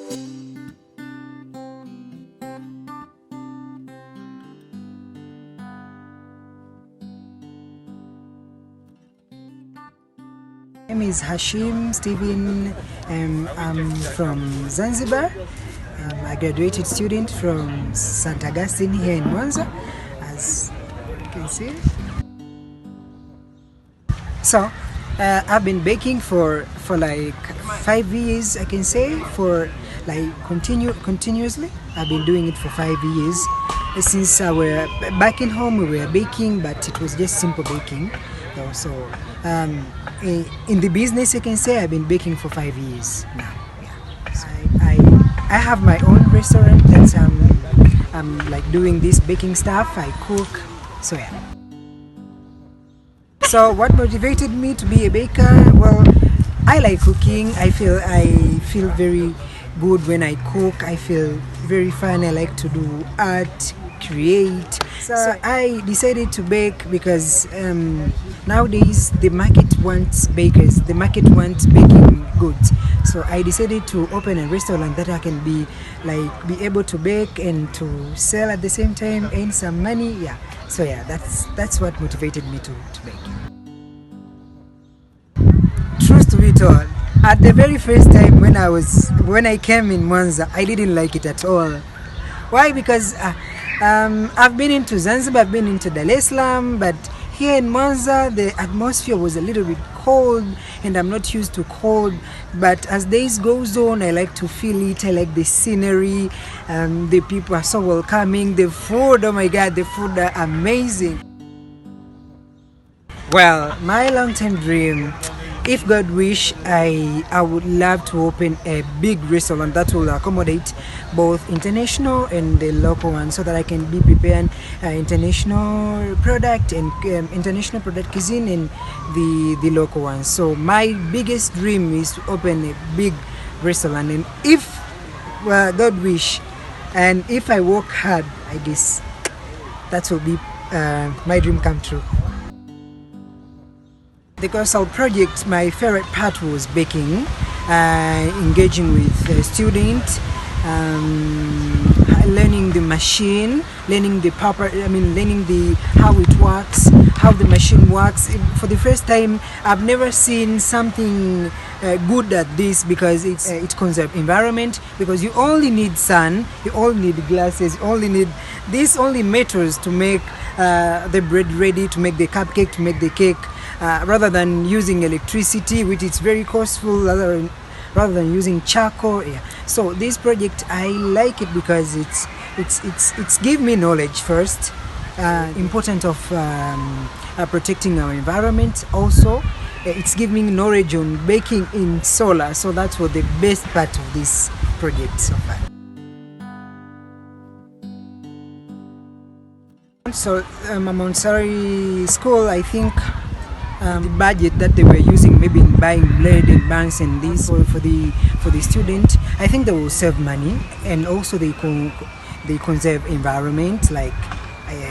My name is Hasheem Steven. I'm from Zanzibar. I'm a graduated student from St. Augustine here in Mwanza, as you can see. So, I've been baking for like 5 years, I can say, for like continuously. I've been doing it for 5 years. Since I were back in home, we were baking, but it was just simple baking. So, in the business, you can say I've been baking for 5 years now. Yeah. So I have my own restaurant that I'm like doing this baking stuff. I cook. So yeah. So what motivated me to be a baker? Well, I like cooking. I feel very good when I cook. I feel very fun. I like to do art, create. So I decided to bake because nowadays the market wants bakers. The market wants baking goods. So I decided to open a restaurant that I can be able to bake and to sell at the same time, earn some money. Yeah. So yeah, that's what motivated me to bake. Truth to be told, at the very first time when I came in Mwanza, I didn't like it at all. Why? Because I've been into Zanzibar, I've been into Dar es Salaam, but here in Mwanza the atmosphere was a little bit cold and I'm not used to cold. But as days goes on, I like to feel it. I like the scenery. The people are so welcoming. The food, oh my God, the food are amazing. Well, my long-term dream, if God wish, I would love to open a big restaurant that will accommodate both international and the local ones, so that I can be preparing international product and international product cuisine and the local ones. So my biggest dream is to open a big restaurant, and if God wish and if I work hard, I guess that will be my dream come true. The GoSol project, my favorite part was baking, engaging with students, learning the machine, learning the how it works, how the machine works. For the first time, I've never seen something good at this, because it conserves environment. Because you only need sun, you only need glasses, you only need this only matters to make the bread ready, to make the cupcake, to make the cake. Rather than using electricity, which is very costly, rather than using charcoal. Yeah. So this project, I like it because it's give me knowledge first, important of protecting our environment. Also, it's giving me knowledge on baking in solar. So that's what the best part of this project so far. So Montessori school, I think. The budget that they were using, maybe in buying bread and buns and this for the student, I think they will save money, and also they conserve environment. Like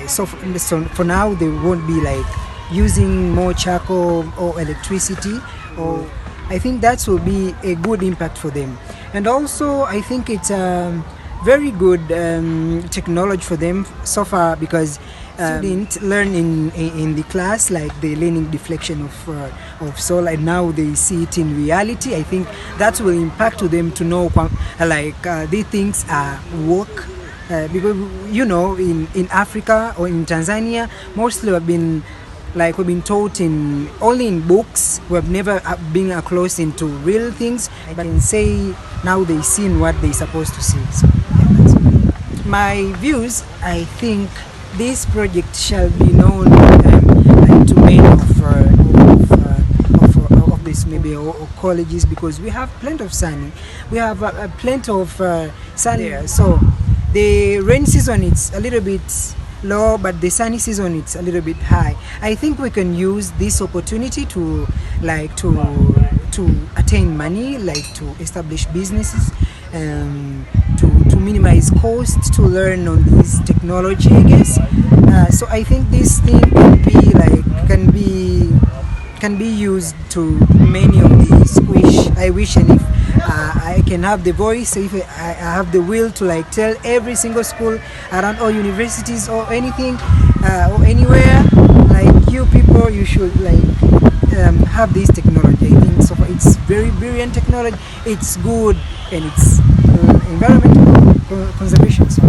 so for now they won't be like using more charcoal or electricity. Or I think that will be a good impact for them. And also I think it's very good technology for them so far, because students learn in the class, like the learning deflection of solar, and now they see it in reality. I think that will impact to them to know these things work, because in Africa or in Tanzania, mostly we've been taught only in books. We've never been close into real things. But I can say now they've seen what they're supposed to see. So yeah, that's it. My views, I think this project shall be known to many of this maybe or colleges, because we have plenty of sun. We have plenty of sun there. So the rain season it's a little bit low, but the sunny season it's a little bit high. I think we can use this opportunity to attain money, to establish businesses, to minimize costs, to learn on this technology, I guess. So I think this thing can be used to many of these. I wish, and if I can have the voice, if I have the will to like tell every single school around, or universities or anything, or anywhere, like you people, you should like have this technology. I think so far it's very brilliant technology. It's good, and it's environmental conservation. So